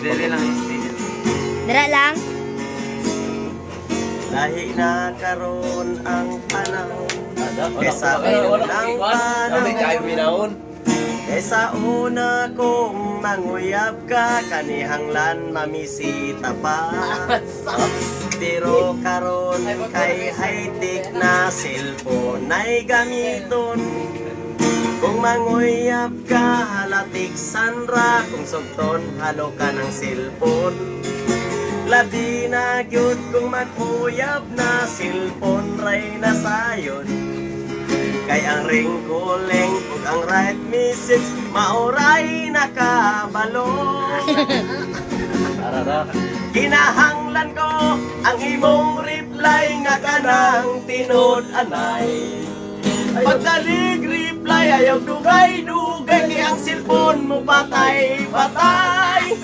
Dere lang, Dara lang. Lahi na karon ang panahon kesa unang panahon. Kesa una kong manguyab ka, kanihanglan mamisita pa. Pero karon kay high-tech na cellphone ay gamiton. Kung manguyab ka, halatik sanra. Kung sugton, halo ka ng cellphone. Labi na gyud kung mag-uyab na, cellphone ray na sayon. Kay ang ring calling ug ang right message mauray nakabalo. Kinahanglan ko ang imong reply nga kanang tinud-anay. Pagdalig reply ayaw dugay-dugay, kay ang cellphone mo patay-patay.